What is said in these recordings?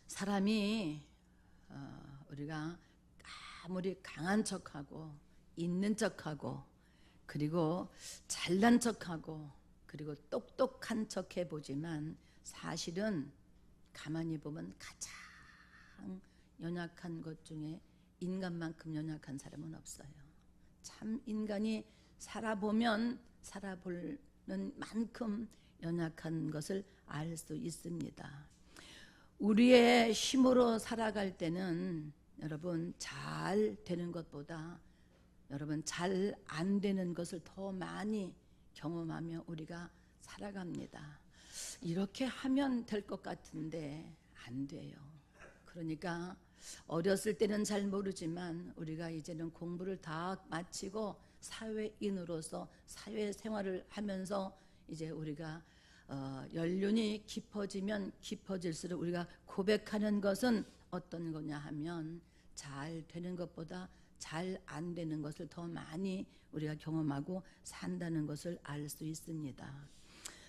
사람이 우리가 아무리 강한 척하고 있는 척하고 그리고 잘난 척하고 그리고 똑똑한 척 해보지만 사실은 가만히 보면 가장 연약한 것 중에 인간만큼 연약한 사람은 없어요. 참 인간이 살아보면 살아보는 만큼 연약한 것을 알 수 있습니다. 우리의 힘으로 살아갈 때는 여러분 잘 되는 것보다 여러분 잘 안 되는 것을 더 많이 경험하며 우리가 살아갑니다. 이렇게 하면 될 것 같은데 안 돼요. 그러니까 어렸을 때는 잘 모르지만 우리가 이제는 공부를 다 마치고 사회인으로서 사회생활을 하면서 이제 우리가 연륜이 깊어지면 깊어질수록 우리가 고백하는 것은 어떤 거냐 하면 잘 되는 것보다 잘 안 되는 것을 더 많이 우리가 경험하고 산다는 것을 알 수 있습니다.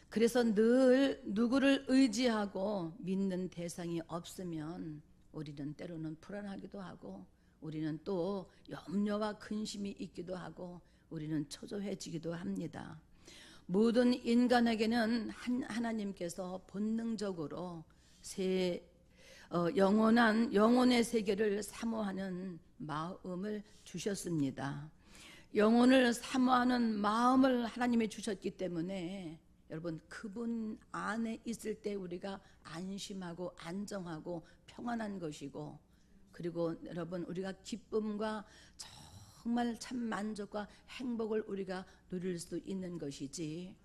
그래서 늘 누구를 의지하고 믿는 대상이 없으면 우리는 때로는 불안하기도 하고 우리는 또 염려와 근심이 있기도 하고 우리는 초조해지기도 합니다. 모든 인간에게는 하나님께서 본능적으로 영원한 영혼의 세계를 사모하는 마음을 주셨습니다. 영혼을 사모하는 마음을 하나님이 주셨기 때문에 여러분 그분 안에 있을 때 우리가 안심하고 안정하고 평안한 것이고 그리고 여러분 우리가 기쁨과 정말 참 만족과 행복을 우리가 누릴 수 있는 것이지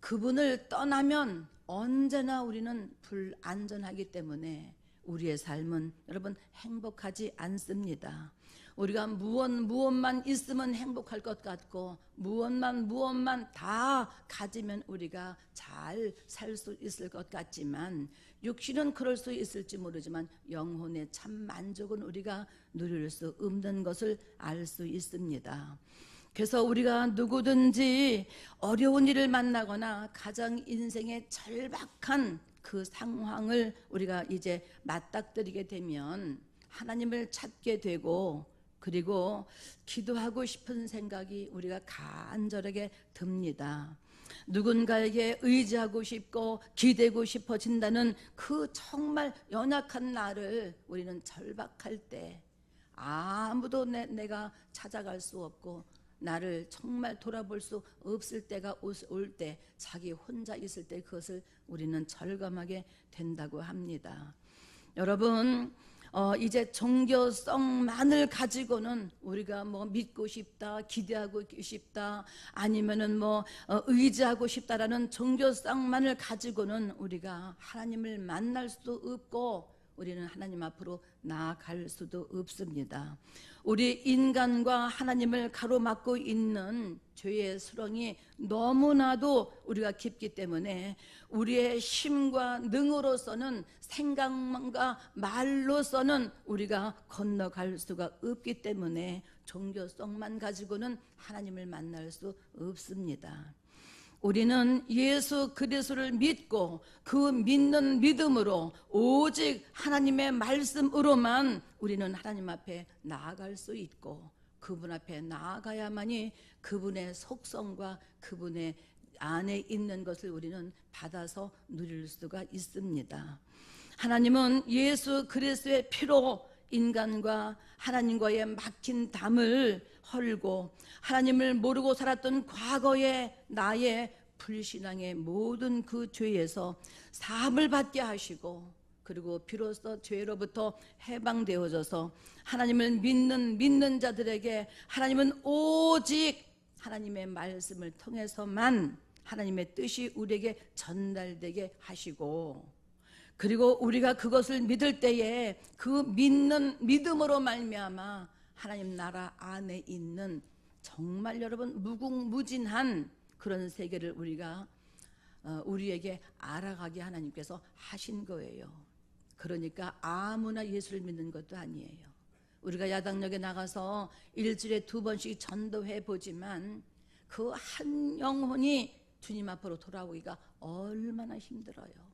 그분을 떠나면 언제나 우리는 불안전하기 때문에 우리의 삶은 여러분 행복하지 않습니다. 우리가 무엇만 있으면 행복할 것 같고 무엇만 다 가지면 우리가 잘 살 수 있을 것 같지만 육신은 그럴 수 있을지 모르지만 영혼의 참 만족은 우리가 누릴 수 없는 것을 알 수 있습니다. 그래서 우리가 누구든지 어려운 일을 만나거나 가장 인생의 절박한 그 상황을 우리가 이제 맞닥뜨리게 되면 하나님을 찾게 되고 그리고 기도하고 싶은 생각이 우리가 간절하게 듭니다. 누군가에게 의지하고 싶고 기대고 싶어진다는 그 정말 연약한 나를 우리는 절박할 때 아무도 내가 찾아갈 수 없고 나를 정말 돌아볼 수 없을 때가 올 때 자기 혼자 있을 때 그것을 우리는 절감하게 된다고 합니다. 여러분 이제 종교성만을 가지고는 우리가 뭐 믿고 싶다 기대하고 싶다 아니면은 뭐 의지하고 싶다라는 종교성만을 가지고는 우리가 하나님을 만날 수도 없고 우리는 하나님 앞으로 나아갈 수도 없습니다. 우리 인간과 하나님을 가로막고 있는 죄의 수렁이 너무나도 우리가 깊기 때문에 우리의 힘과 능으로서는 생각과 말로서는 우리가 건너갈 수가 없기 때문에 종교성만 가지고는 하나님을 만날 수 없습니다. 우리는 예수 그리스도를 믿고 그 믿는 믿음으로 오직 하나님의 말씀으로만 우리는 하나님 앞에 나아갈 수 있고 그분 앞에 나아가야만이 그분의 속성과 그분의 안에 있는 것을 우리는 받아서 누릴 수가 있습니다. 하나님은 예수 그리스도의 피로 인간과 하나님과의 막힌 담을 헐고 하나님을 모르고 살았던 과거의 나의 불신앙의 모든 그 죄에서 사함을 받게 하시고 그리고 비로소 죄로부터 해방되어져서 하나님을 믿는 자들에게 하나님은 오직 하나님의 말씀을 통해서만 하나님의 뜻이 우리에게 전달되게 하시고 그리고 우리가 그것을 믿을 때에 그 믿는 믿음으로 말미암아 하나님 나라 안에 있는 정말 여러분 무궁무진한 그런 세계를 우리가 우리에게 알아가게 하나님께서 하신 거예요. 그러니까 아무나 예수를 믿는 것도 아니에요. 우리가 야당역에 나가서 일주일에 2번씩 전도해 보지만 그 한 영혼이 주님 앞으로 돌아오기가 얼마나 힘들어요.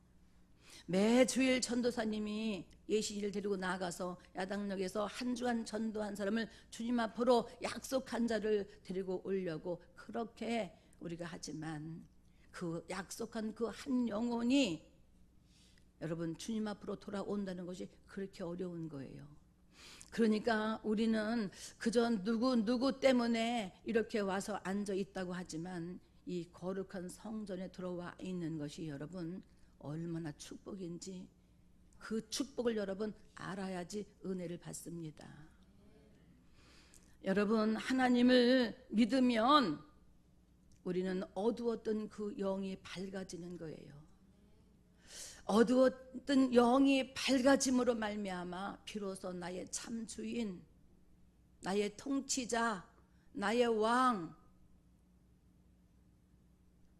매 주일 전도사님이 예시를 데리고 나가서 야당역에서 한 주간 전도한 사람을 주님 앞으로 약속한 자를 데리고 오려고 그렇게 우리가 하지만 그 약속한 그 한 영혼이 여러분 주님 앞으로 돌아온다는 것이 그렇게 어려운 거예요. 그러니까 우리는 그저 누구 때문에 이렇게 와서 앉아 있다고 하지만 이 거룩한 성전에 들어와 있는 것이 여러분 얼마나 축복인지 그 축복을 여러분 알아야지 은혜를 받습니다. 여러분 하나님을 믿으면 우리는 어두웠던 그 영이 밝아지는 거예요. 어두웠던 영이 밝아짐으로 말미암아 비로소 나의 참 주인, 나의 통치자, 나의 왕,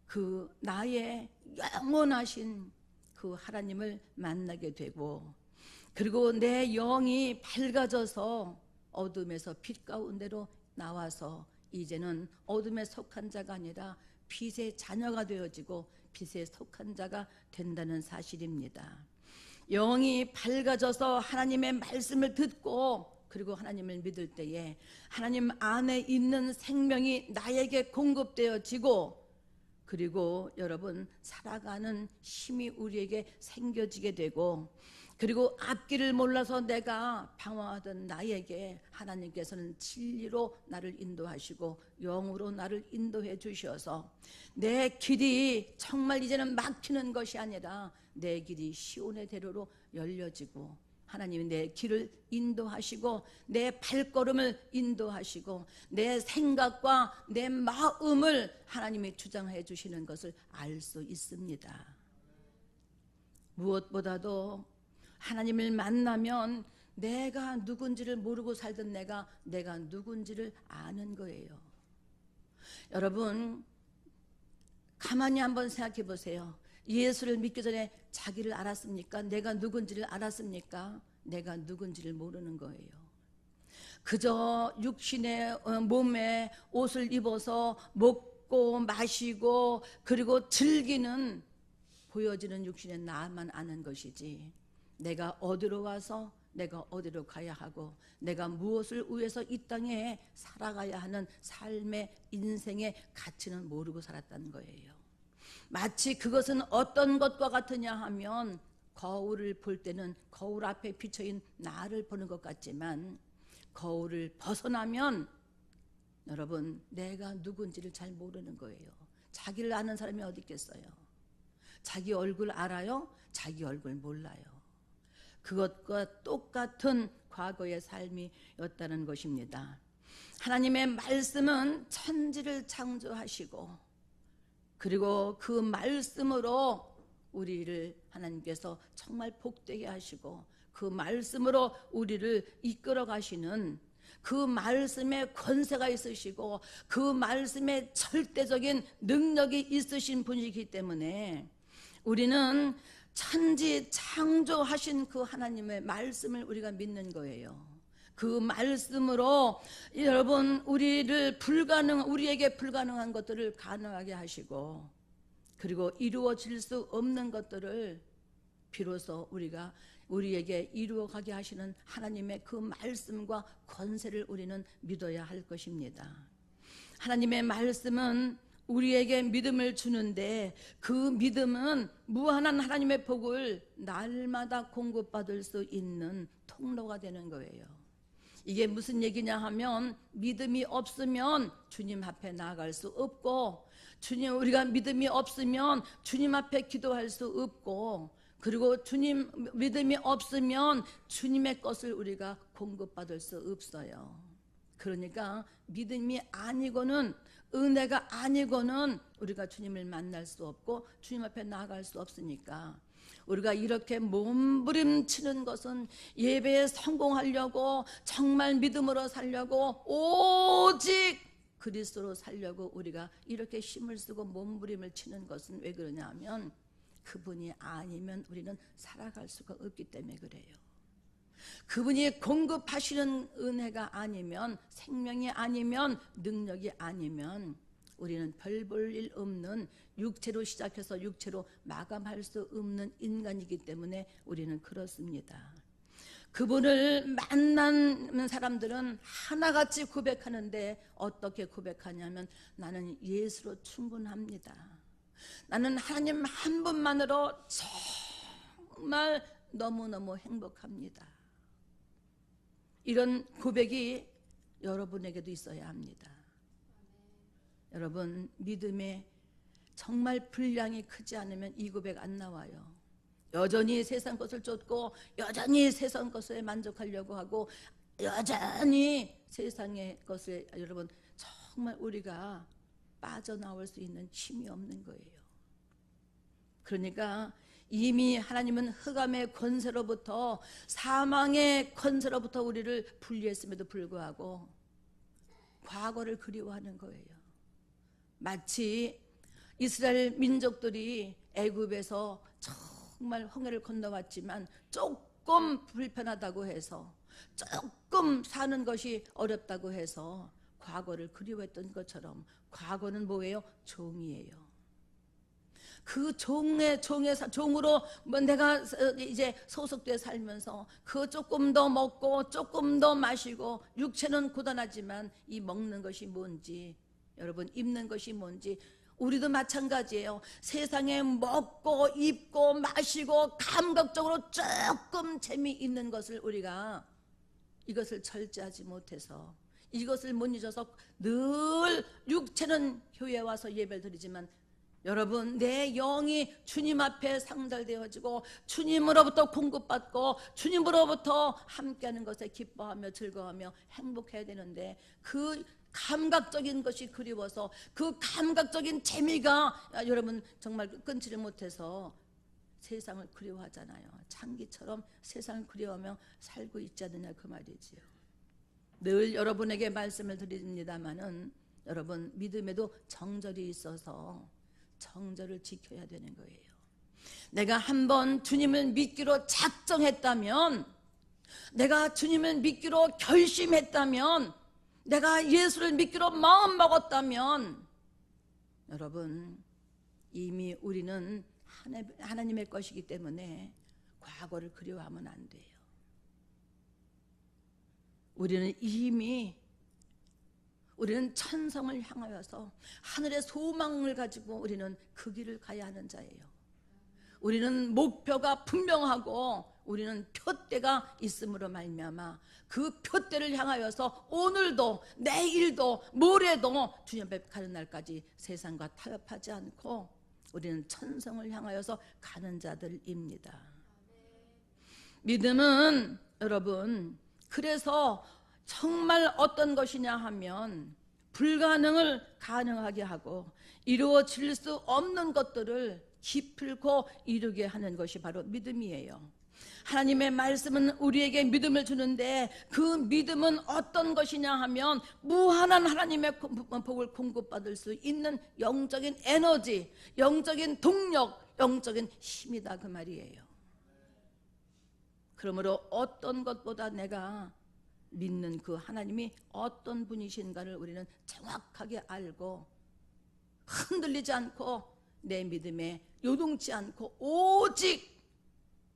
그 나의 영원하신 그 하나님을 만나게 되고, 그리고 내 영이 밝아져서 어둠에서 빛 가운데로 나와서 이제는 어둠에 속한 자가 아니라 빛의 자녀가 되어지고 빛에 속한 자가 된다는 사실입니다. 영이 밝아져서 하나님의 말씀을 듣고 그리고 하나님을 믿을 때에 하나님 안에 있는 생명이 나에게 공급되어지고, 그리고 여러분 살아가는 힘이 우리에게 생겨지게 되고, 그리고 앞길을 몰라서 내가 방황하던 나에게 하나님께서는 진리로 나를 인도하시고 영으로 나를 인도해 주셔서 내 길이 정말 이제는 막히는 것이 아니라 내 길이 시온의 대로로 열려지고 하나님이 내 길을 인도하시고 내 발걸음을 인도하시고 내 생각과 내 마음을 하나님이 주장해 주시는 것을 알 수 있습니다. 무엇보다도 하나님을 만나면 내가 누군지를 모르고 살던 내가 누군지를 아는 거예요. 여러분 가만히 한번 생각해 보세요. 예수를 믿기 전에 자기를 알았습니까? 내가 누군지를 알았습니까? 내가 누군지를 모르는 거예요. 그저 육신의 몸에 옷을 입어서 먹고 마시고 그리고 즐기는 보여지는 육신의 나만 아는 것이지, 내가 어디로 와서 내가 어디로 가야 하고 내가 무엇을 위해서 이 땅에 살아가야 하는 삶의 인생의 가치는 모르고 살았다는 거예요. 마치 그것은 어떤 것과 같으냐 하면 거울을 볼 때는 거울 앞에 비춰인 나를 보는 것 같지만 거울을 벗어나면 여러분 내가 누군지를 잘 모르는 거예요. 자기를 아는 사람이 어디 있겠어요? 자기 얼굴 알아요? 자기 얼굴 몰라요. 그것과 똑같은 과거의 삶이었다는 것입니다. 하나님의 말씀은 천지를 창조하시고 그리고 그 말씀으로 우리를 하나님께서 정말 복되게 하시고 그 말씀으로 우리를 이끌어 가시는 그 말씀에 권세가 있으시고 그 말씀에 절대적인 능력이 있으신 분이기 때문에 우리는 천지 창조하신 그 하나님의 말씀을 우리가 믿는 거예요. 그 말씀으로 여러분 우리에게 불가능한 것들을 가능하게 하시고 그리고 이루어질 수 없는 것들을 비로소 우리에게 이루어가게 하시는 하나님의 그 말씀과 권세를 우리는 믿어야 할 것입니다. 하나님의 말씀은 우리에게 믿음을 주는데 그 믿음은 무한한 하나님의 복을 날마다 공급받을 수 있는 통로가 되는 거예요. 이게 무슨 얘기냐 하면 믿음이 없으면 주님 앞에 나아갈 수 없고 우리가 믿음이 없으면 주님 앞에 기도할 수 없고 그리고 믿음이 없으면 주님의 것을 우리가 공급받을 수 없어요. 그러니까 믿음이 아니고는 은혜가 아니고는 우리가 주님을 만날 수 없고 주님 앞에 나아갈 수 없으니까 우리가 이렇게 몸부림치는 것은 예배에 성공하려고 정말 믿음으로 살려고 오직 그리스도로 살려고 우리가 이렇게 힘을 쓰고 몸부림을 치는 것은 왜 그러냐 하면 그분이 아니면 우리는 살아갈 수가 없기 때문에 그래요. 그분이 공급하시는 은혜가 아니면 생명이 아니면 능력이 아니면 우리는 별 볼 일 없는 육체로 시작해서 육체로 마감할 수 없는 인간이기 때문에 우리는 그렇습니다. 그분을 만나는 사람들은 하나같이 고백하는데 어떻게 고백하냐면 나는 예수로 충분합니다. 나는 하나님 한 분만으로 정말 너무너무 행복합니다. 이런 고백이 여러분에게도 있어야 합니다. 여러분, 믿음에 정말 분량이 크지 않으면 이 고백 안 나와요. 여전히 세상 것을 쫓고 여전히 세상 것에 만족하려고 하고 여전히 세상의 것에 여러분 정말 우리가 빠져나올 수 있는 힘이 없는 거예요. 그러니까 이미 하나님은 흑암의 권세로부터 사망의 권세로부터 우리를 분리했음에도 불구하고 과거를 그리워하는 거예요. 마치 이스라엘 민족들이 애굽에서 정말 홍해를 건너왔지만 조금 불편하다고 해서 조금 사는 것이 어렵다고 해서 과거를 그리워했던 것처럼 과거는 뭐예요? 종이에요. 그 종으로 내가 이제 소속돼 살면서 그 조금 더 먹고 조금 더 마시고 육체는 고단하지만 이 먹는 것이 뭔지 여러분 입는 것이 뭔지 우리도 마찬가지예요. 세상에 먹고 입고 마시고 감각적으로 조금 재미있는 것을 우리가 이것을 절제하지 못해서 이것을 못 잊어서 늘 육체는 교회에 와서 예배를 드리지만 여러분 내 영이 주님 앞에 상달되어지고 주님으로부터 공급받고 주님으로부터 함께하는 것에 기뻐하며 즐거워하며 행복해야 되는데 그 감각적인 것이 그리워서 그 감각적인 재미가 여러분 정말 끊지를 못해서 세상을 그리워하잖아요. 창기처럼 세상을 그리워하며 살고 있지 않느냐 그 말이지요. 늘 여러분에게 말씀을 드립니다마는 여러분 믿음에도 정절이 있어서 정절을 지켜야 되는 거예요. 내가 한번 주님을 믿기로 작정했다면 내가 주님을 믿기로 결심했다면 내가 예수를 믿기로 마음먹었다면 여러분 이미 우리는 하나님의 것이기 때문에 과거를 그리워하면 안 돼요. 우리는 천성을 향하여서 하늘의 소망을 가지고 우리는 그 길을 가야 하는 자예요. 우리는 목표가 분명하고 우리는 표대가 있음으로 말미암아 그 표대를 향하여서 오늘도 내일도 모레도 주님 앞에 가는 날까지 세상과 타협하지 않고 우리는 천성을 향하여서 가는 자들입니다. 믿음은 여러분 그래서 정말 어떤 것이냐 하면 불가능을 가능하게 하고 이루어질 수 없는 것들을 기필코 이루게 하는 것이 바로 믿음이에요. 하나님의 말씀은 우리에게 믿음을 주는데 그 믿음은 어떤 것이냐 하면 무한한 하나님의 복을 공급받을 수 있는 영적인 에너지, 영적인 동력, 영적인 힘이다 그 말이에요. 그러므로 어떤 것보다 내가 믿는 그 하나님이 어떤 분이신가를 우리는 정확하게 알고 흔들리지 않고 내 믿음에 요동치 않고 오직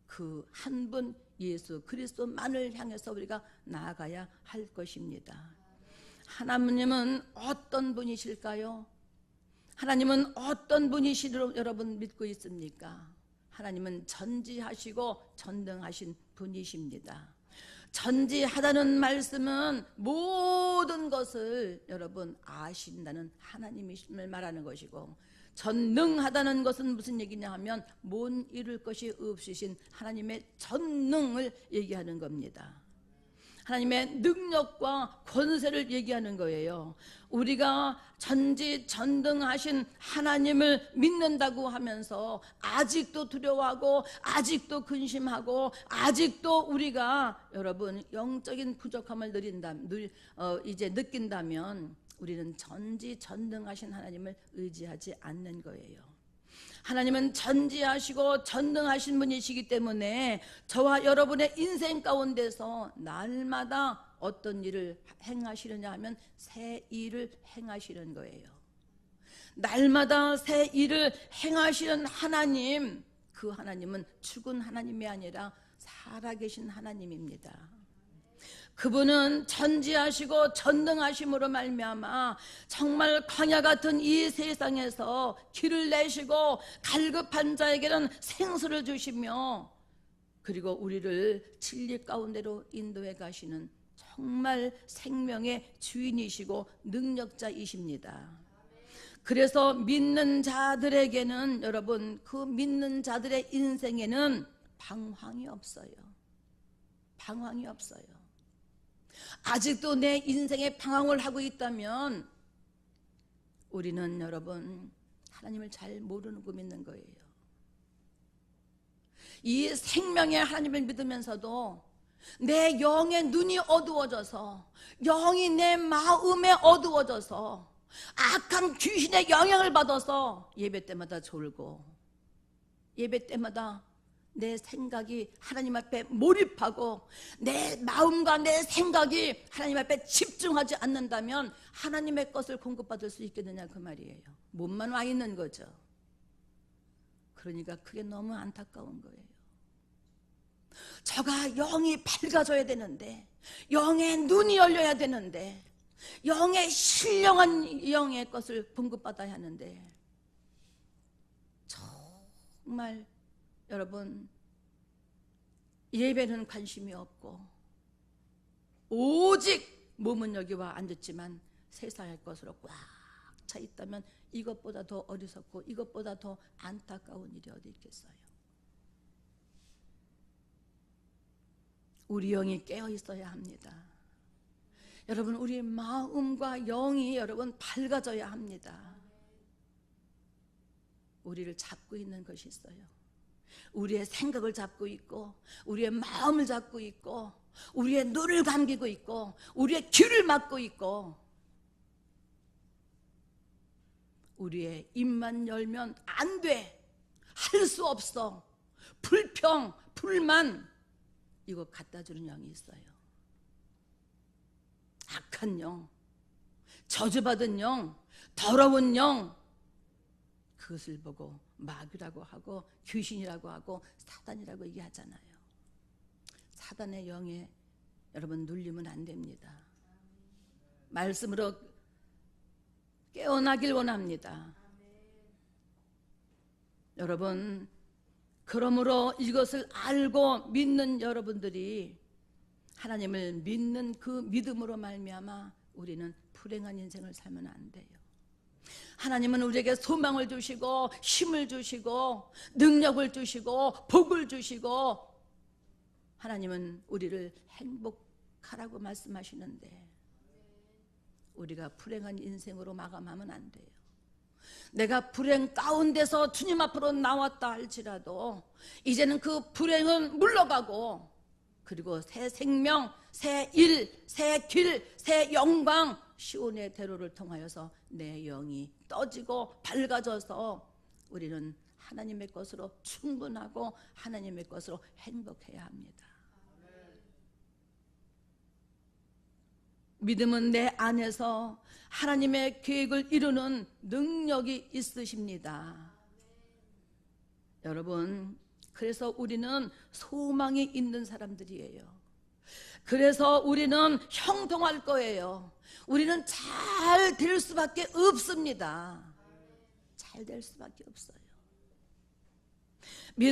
그 한 분 예수 그리스도만을 향해서 우리가 나아가야 할 것입니다. 하나님은 어떤 분이실까요? 하나님은 어떤 분이시로 여러분 믿고 있습니까? 하나님은 전지하시고 전능하신 분이십니다. 전지하다는 말씀은 모든 것을 여러분 아신다는 하나님이심을 말하는 것이고 전능하다는 것은 무슨 얘기냐 하면 못 이룰 것이 없으신 하나님의 전능을 얘기하는 겁니다. 하나님의 능력과 권세를 얘기하는 거예요. 우리가 전지전능하신 하나님을 믿는다고 하면서 아직도 두려워하고 아직도 근심하고 아직도 우리가 여러분 영적인 부족함을 이제 느낀다면 우리는 전지전능하신 하나님을 의지하지 않는 거예요. 하나님은 전지하시고 전능하신 분이시기 때문에 저와 여러분의 인생 가운데서 날마다 어떤 일을 행하시느냐 하면 새 일을 행하시는 거예요. 날마다 새 일을 행하시는 하나님, 그 하나님은 죽은 하나님이 아니라 살아계신 하나님입니다. 그분은 전지하시고 전능하심으로 말미암아 정말 광야 같은 이 세상에서 길을 내시고 갈급한 자에게는 생수를 주시며, 그리고 우리를 진리 가운데로 인도해 가시는 정말 생명의 주인이시고 능력자이십니다. 그래서 믿는 자들에게는, 여러분, 그 믿는 자들의 인생에는 방황이 없어요. 방황이 없어요. 아직도 내 인생에 방황을 하고 있다면 우리는, 여러분, 하나님을 잘 모르고 믿는 거예요. 이 생명의 하나님을 믿으면서도 내 영의 눈이 어두워져서, 영이 내 마음에 어두워져서 악한 귀신의 영향을 받아서 예배 때마다 졸고, 예배 때마다 내 생각이 하나님 앞에 몰입하고 내 마음과 내 생각이 하나님 앞에 집중하지 않는다면 하나님의 것을 공급받을 수 있겠느냐, 그 말이에요. 몸만 와 있는 거죠. 그러니까 그게 너무 안타까운 거예요. 저가 영이 밝아져야 되는데, 영의 눈이 열려야 되는데, 영의 신령한 영의 것을 공급받아야 하는데, 정말 여러분, 예배는 관심이 없고 오직 몸은 여기 와 앉았지만 세상의 것으로 꽉 차 있다면 이것보다 더 어리석고 이것보다 더 안타까운 일이 어디 있겠어요. 우리 영이 깨어 있어야 합니다. 여러분, 우리 마음과 영이, 여러분, 밝아져야 합니다. 우리를 잡고 있는 것이 있어요. 우리의 생각을 잡고 있고, 우리의 마음을 잡고 있고, 우리의 눈을 감기고 있고, 우리의 귀를 막고 있고, 우리의 입만 열면 안 돼, 할 수 없어, 불평, 불만, 이거 갖다 주는 영이 있어요. 악한 영, 저주받은 영, 더러운 영, 그것을 보고 마귀라고 하고 귀신이라고 하고 사단이라고 얘기하잖아요. 사단의 영에 여러분 눌리면 안 됩니다. 말씀으로 깨어나길 원합니다. 여러분, 그러므로 이것을 알고 믿는 여러분들이 하나님을 믿는 그 믿음으로 말미암아 우리는 불행한 인생을 살면 안 돼요. 하나님은 우리에게 소망을 주시고 힘을 주시고 능력을 주시고 복을 주시고, 하나님은 우리를 행복하라고 말씀하시는데 우리가 불행한 인생으로 마감하면 안 돼요. 내가 불행 가운데서 주님 앞으로 나왔다 할지라도 이제는 그 불행은 물러가고, 그리고 새 생명, 새 일, 새 길, 새 영광, 시온의 대로를 통하여서 내 영이 떠지고 밝아져서 우리는 하나님의 것으로 충분하고 하나님의 것으로 행복해야 합니다. 믿음은 내 안에서 하나님의 계획을 이루는 능력이 있으십니다. 여러분, 그래서 우리는 소망이 있는 사람들이에요. 그래서 우리는 형통할 거예요. 우리는 잘 될 수밖에 없습니다. 잘 될 수밖에 없어요.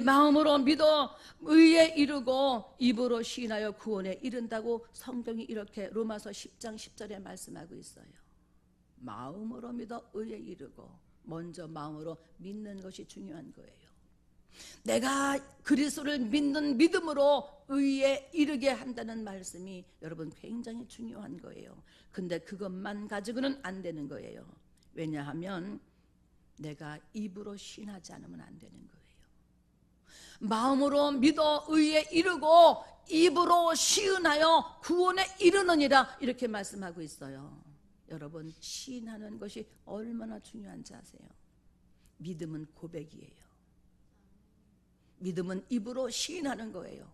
마음으로 믿어 의에 이르고 입으로 시인하여 구원에 이른다고 성경이 이렇게 로마서 10장 10절에 말씀하고 있어요. 마음으로 믿어 의에 이르고, 먼저 마음으로 믿는 것이 중요한 거예요. 내가 그리스도를 믿는 믿음으로 의에 이르게 한다는 말씀이 여러분 굉장히 중요한 거예요. 근데 그것만 가지고는 안 되는 거예요. 왜냐하면 내가 입으로 신하지 않으면 안 되는 거예요. 마음으로 믿어 의에 이르고 입으로 시은하여 구원에 이르느니라, 이렇게 말씀하고 있어요. 여러분, 시인하는 것이 얼마나 중요한지 아세요? 믿음은 고백이에요. 믿음은 입으로 시인하는 거예요.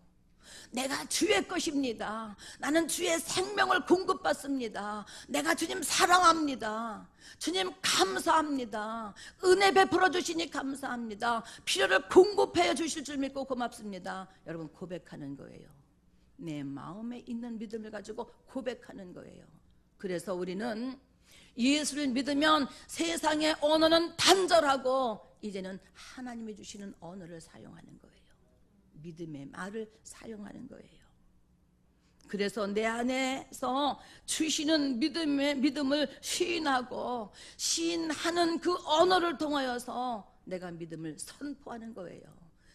내가 주의 것입니다. 나는 주의 생명을 공급받습니다. 내가 주님 사랑합니다. 주님 감사합니다. 은혜 베풀어 주시니 감사합니다. 필요를 공급해 주실 줄 믿고 고맙습니다. 여러분, 고백하는 거예요. 내 마음에 있는 믿음을 가지고 고백하는 거예요. 그래서 우리는 예수를 믿으면 세상의 언어는 단절하고 이제는 하나님이 주시는 언어를 사용하는 거예요. 믿음의 말을 사용하는 거예요. 그래서 내 안에서 주시는 믿음을 시인하고 시인하는 그 언어를 통하여서 내가 믿음을 선포하는 거예요.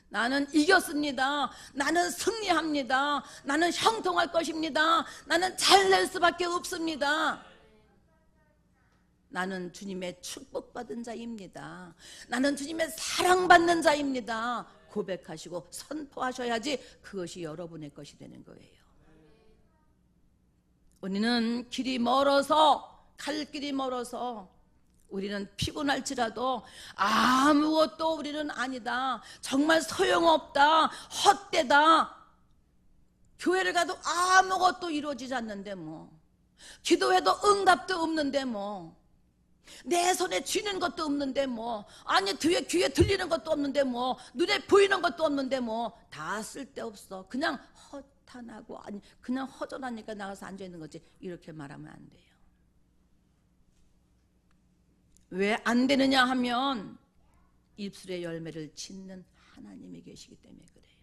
나는 이겼습니다. 나는 승리합니다. 나는 형통할 것입니다. 나는 잘낼 수밖에 없습니다. 나는 주님의 축복받은 자입니다. 나는 주님의 사랑받는 자입니다. 고백하시고 선포하셔야지 그것이 여러분의 것이 되는 거예요. 우리는 길이 멀어서, 갈 길이 멀어서 우리는 피곤할지라도 아무것도 우리는 아니다, 정말 소용없다, 헛되다, 교회를 가도 아무것도 이루어지지 않는데 뭐, 기도해도 응답도 없는데 뭐, 내 손에 쥐는 것도 없는데 뭐, 아니 귀에 들리는 것도 없는데 뭐, 눈에 보이는 것도 없는데 뭐, 다 쓸데없어, 그냥 허탄하고, 아니 그냥 허전하니까 나가서 앉아있는 거지, 이렇게 말하면 안 돼요. 왜 안 되느냐 하면 입술의 열매를 짓는 하나님이 계시기 때문에 그래요.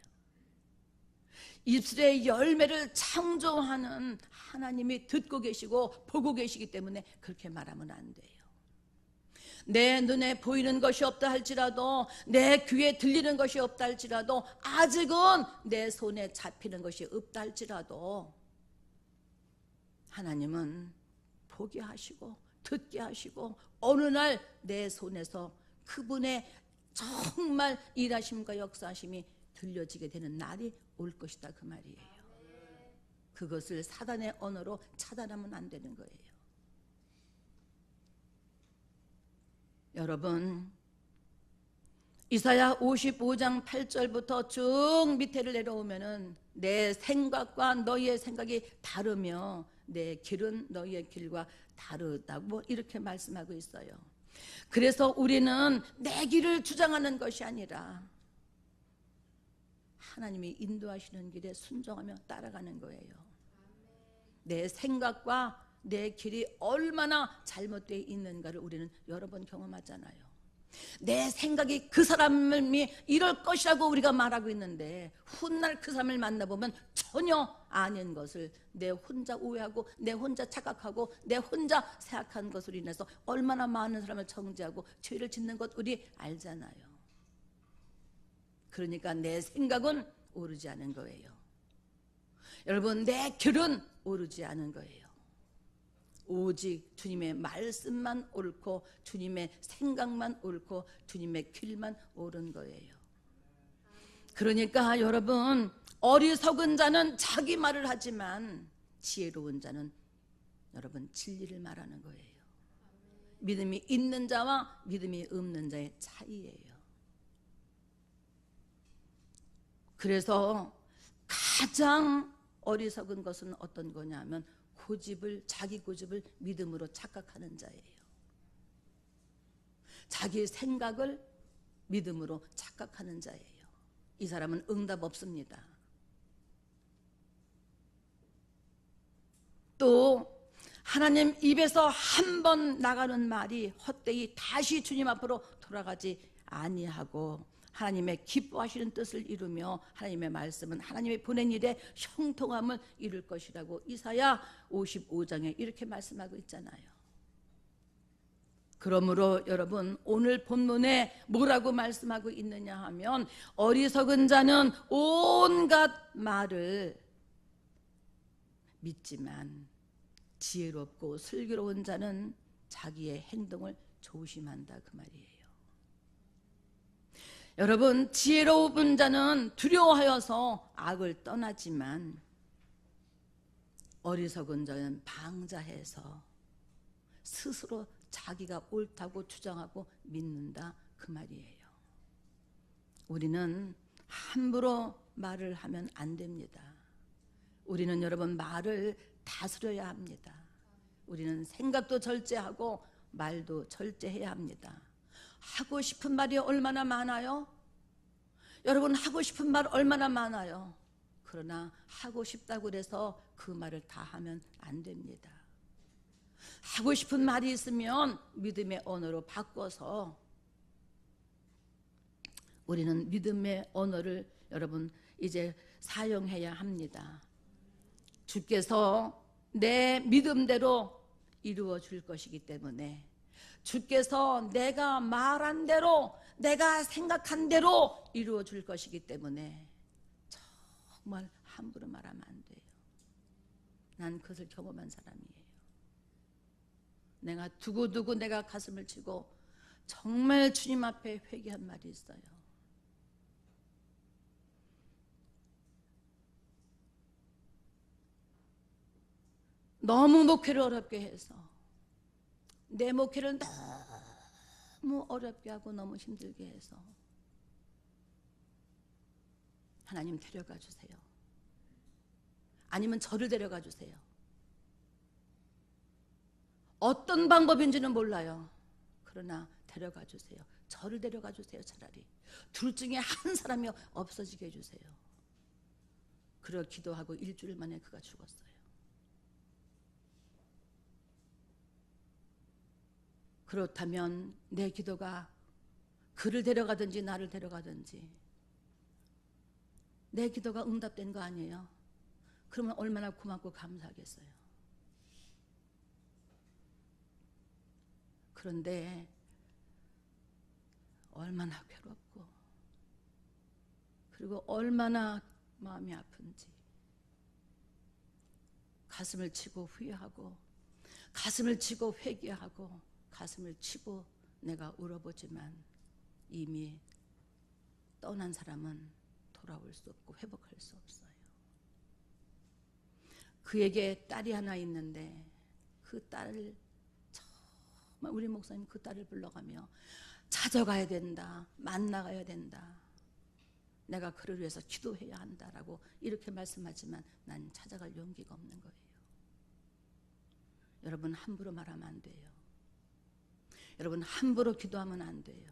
입술의 열매를 창조하는 하나님이 듣고 계시고 보고 계시기 때문에 그렇게 말하면 안 돼요. 내 눈에 보이는 것이 없다 할지라도, 내 귀에 들리는 것이 없다 할지라도, 아직은 내 손에 잡히는 것이 없다 할지라도 하나님은 보게 하시고 듣게 하시고 어느 날 내 손에서 그분의 정말 일하심과 역사하심이 들려지게 되는 날이 올 것이다, 그 말이에요. 그것을 사단의 언어로 차단하면 안 되는 거예요. 여러분, 이사야 55장 8절부터 쭉 밑에를 내려오면은 내 생각과 너희의 생각이 다르며 내 길은 너희의 길과 다르다고 이렇게 말씀하고 있어요. 그래서 우리는 내 길을 주장하는 것이 아니라 하나님이 인도하시는 길에 순종하며 따라가는 거예요. 내 생각과 내 길이 얼마나 잘못되어 있는가를 우리는 여러 번 경험하잖아요. 내 생각이 그 사람이 이럴 것이라고 우리가 말하고 있는데 훗날 그 사람을 만나보면 전혀 아닌 것을 내 혼자 오해하고 내 혼자 착각하고 내 혼자 생각한 것으로 인해서 얼마나 많은 사람을 정죄하고 죄를 짓는 것 우리 알잖아요. 그러니까 내 생각은 오르지 않은 거예요. 여러분, 내 길은 오르지 않은 거예요. 오직 주님의 말씀만 옳고 주님의 생각만 옳고 주님의 길만 옳은 거예요. 그러니까 여러분, 어리석은 자는 자기 말을 하지만 지혜로운 자는 여러분 진리를 말하는 거예요. 믿음이 있는 자와 믿음이 없는 자의 차이예요. 그래서 가장 어리석은 것은 어떤 거냐면 자기 고집을 믿음으로 착각하는 자예요. 자기 생각을 믿음으로 착각하는 자예요. 이 사람은 응답 없습니다. 또 하나님 입에서 한 번 나가는 말이 헛되이 다시 주님 앞으로 돌아가지 아니하고 하나님의 기뻐하시는 뜻을 이루며 하나님의 말씀은 하나님의 보낸 일에 형통함을 이룰 것이라고 이사야 55장에 이렇게 말씀하고 있잖아요. 그러므로 여러분, 오늘 본문에 뭐라고 말씀하고 있느냐 하면 어리석은 자는 온갖 말을 믿지만 지혜롭고 슬기로운 자는 자기의 행동을 조심한다, 그 말이에요. 여러분, 지혜로운 자는 두려워하여서 악을 떠나지만 어리석은 자는 방자해서 스스로 자기가 옳다고 주장하고 믿는다, 그 말이에요. 우리는 함부로 말을 하면 안 됩니다. 우리는 여러분 말을 다스려야 합니다. 우리는 생각도 절제하고 말도 절제해야 합니다. 하고 싶은 말이 얼마나 많아요? 여러분 하고 싶은 말 얼마나 많아요? 그러나 하고 싶다고 해서 그 말을 다 하면 안 됩니다. 하고 싶은 말이 있으면 믿음의 언어로 바꿔서 우리는 믿음의 언어를 여러분 이제 사용해야 합니다. 주께서 내 믿음대로 이루어 줄 것이기 때문에 주께서 내가 말한 대로 내가 생각한 대로 이루어 줄 것이기 때문에 정말 함부로 말하면 안 돼요. 난 그것을 경험한 사람이에요. 내가 두고두고 내가 가슴을 치고 정말 주님 앞에 회개한 말이 있어요. 너무 목회를 어렵게 해서 내 목회를 너무 어렵게 하고 너무 힘들게 해서 하나님 데려가 주세요. 아니면 저를 데려가 주세요. 어떤 방법인지는 몰라요. 그러나 데려가 주세요. 저를 데려가 주세요. 차라리 둘 중에 한 사람이 없어지게 해주세요. 그러 기도하고 일주일 만에 그가 죽었어요. 그렇다면 내 기도가 그를 데려가든지 나를 데려가든지 내 기도가 응답된 거 아니에요? 그러면 얼마나 고맙고 감사하겠어요. 그런데 얼마나 괴롭고 그리고 얼마나 마음이 아픈지 가슴을 치고 후회하고 가슴을 치고 회개하고 가슴을 치고 내가 울어보지만 이미 떠난 사람은 돌아올 수 없고 회복할 수 없어요. 그에게 딸이 하나 있는데 그 딸을 정말 우리 목사님 그 딸을 불러가며 찾아가야 된다, 만나가야 된다, 내가 그를 위해서 기도해야 한다라고 이렇게 말씀하지만 난 찾아갈 용기가 없는 거예요. 여러분 함부로 말하면 안 돼요. 여러분 함부로 기도하면 안 돼요.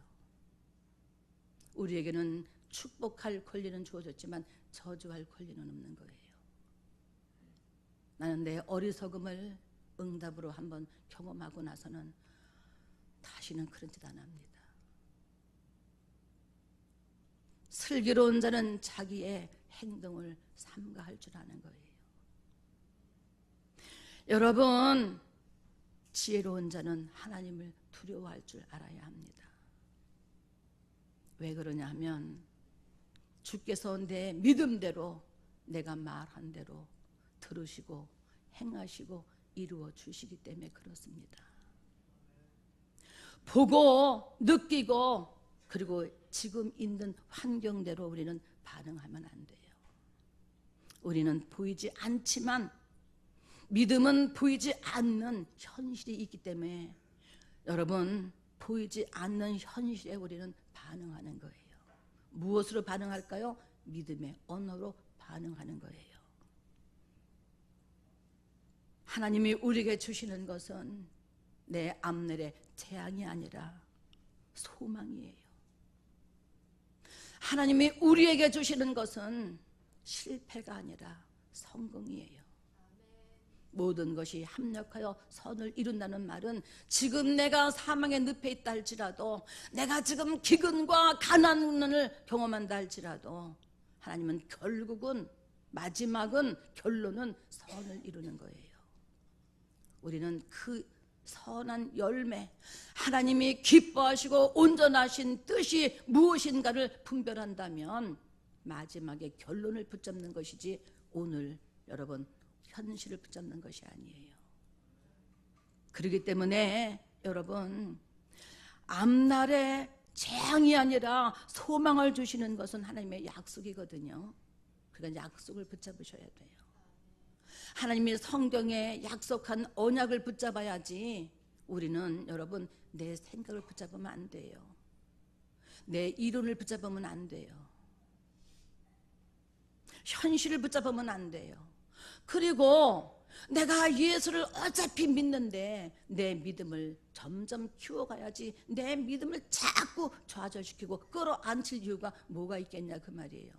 우리에게는 축복할 권리는 주어졌지만 저주할 권리는 없는 거예요. 나는 내 어리석음을 응답으로 한번 경험하고 나서는 다시는 그런 짓 안 합니다. 슬기로운 자는 자기의 행동을 삼가할 줄 아는 거예요. 여러분 지혜로운 자는 하나님을 두려워할 줄 알아야 합니다. 왜 그러냐 하면 주께서 내 믿음대로 내가 말한 대로 들으시고 행하시고 이루어 주시기 때문에 그렇습니다. 보고 느끼고 그리고 지금 있는 환경대로 우리는 반응하면 안 돼요. 우리는 보이지 않지만 믿음은 보이지 않는 현실이 있기 때문에 여러분 보이지 않는 현실에 우리는 반응하는 거예요. 무엇으로 반응할까요? 믿음의 언어로 반응하는 거예요. 하나님이 우리에게 주시는 것은 내 앞날의 재앙이 아니라 소망이에요. 하나님이 우리에게 주시는 것은 실패가 아니라 성공이에요. 모든 것이 합력하여 선을 이룬다는 말은 지금 내가 사망의 늪에 있다 할지라도 내가 지금 기근과 가난을 경험한다 할지라도 하나님은 결국은 마지막은 결론은 선을 이루는 거예요. 우리는 그 선한 열매 하나님이 기뻐하시고 온전하신 뜻이 무엇인가를 분별한다면 마지막에 결론을 붙잡는 것이지 오늘 여러분 현실을 붙잡는 것이 아니에요. 그렇기 때문에 여러분 앞날에 재앙이 아니라 소망을 주시는 것은 하나님의 약속이거든요. 그러니까 약속을 붙잡으셔야 돼요. 하나님이 성경에 약속한 언약을 붙잡아야지 우리는 여러분 내 생각을 붙잡으면 안 돼요. 내 이론을 붙잡으면 안 돼요. 현실을 붙잡으면 안 돼요. 그리고 내가 예수를 어차피 믿는데 내 믿음을 점점 키워가야지. 내 믿음을 자꾸 좌절시키고 끌어안칠 이유가 뭐가 있겠냐 그 말이에요.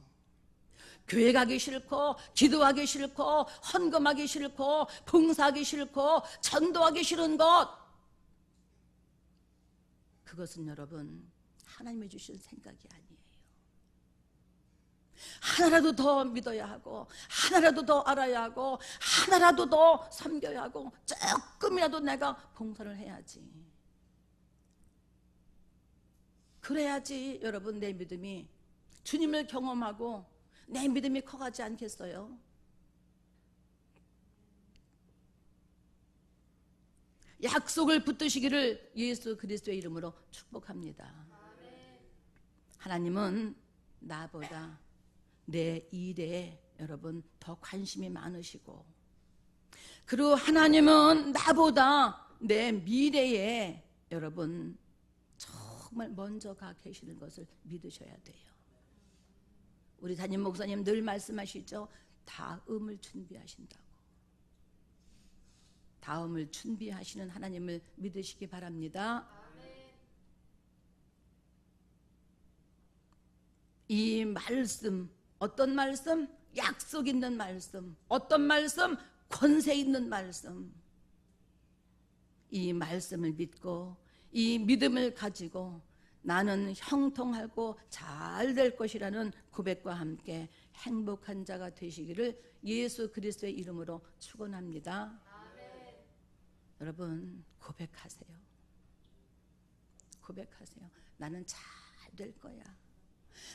교회 가기 싫고 기도하기 싫고 헌금하기 싫고 봉사하기 싫고 전도하기 싫은 것, 그것은 여러분 하나님이 주신 생각이 아니에요. 하나라도 더 믿어야 하고 하나라도 더 알아야 하고 하나라도 더 섬겨야 하고 조금이라도 내가 봉사를 해야지. 그래야지 여러분 내 믿음이 주님을 경험하고 내 믿음이 커가지 않겠어요? 약속을 붙드시기를 예수 그리스도의 이름으로 축복합니다. 하나님은 나보다 내 일에 여러분 더 관심이 많으시고, 그리고 하나님은 나보다 내 미래에 여러분 정말 먼저 가 계시는 것을 믿으셔야 돼요. 우리 담임 목사님 늘 말씀하시죠. 다음을 준비하신다고. 다음을 준비하시는 하나님을 믿으시기 바랍니다. 이 말씀, 어떤 말씀? 약속 있는 말씀. 어떤 말씀? 권세 있는 말씀. 이 말씀을 믿고 이 믿음을 가지고 나는 형통하고 잘 될 것이라는 고백과 함께 행복한 자가 되시기를 예수 그리스도의 이름으로 축원합니다. 여러분 고백하세요. 고백하세요. 나는 잘 될 거야.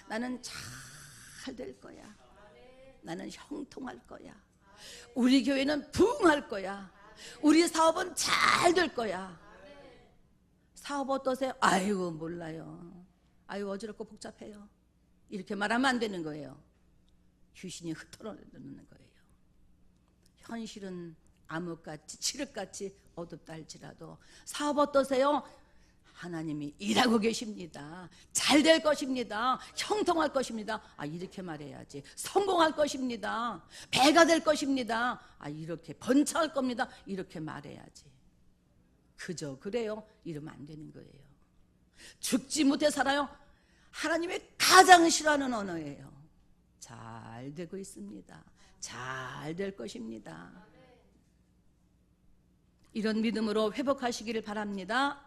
나는 잘 될 거야. 나는 형통할 거야. 우리 교회는 부흥할 거야. 우리 사업은 잘 될 거야. 사업 어떠세요? 아이고 몰라요. 아이고 어지럽고 복잡해요. 이렇게 말하면 안 되는 거예요. 귀신이 흩어내는 거예요. 현실은 암흑같이 칠흑같이 어둡다 할지라도 사업 어떠세요? 하나님이 일하고 계십니다. 잘 될 것입니다. 형통할 것입니다. 아 이렇게 말해야지. 성공할 것입니다. 배가 될 것입니다. 아 이렇게 번창할 겁니다. 이렇게 말해야지. 그저 그래요? 이러면 안 되는 거예요. 죽지 못해 살아요. 하나님이 가장 싫어하는 언어예요. 잘 되고 있습니다. 잘 될 것입니다. 이런 믿음으로 회복하시기를 바랍니다.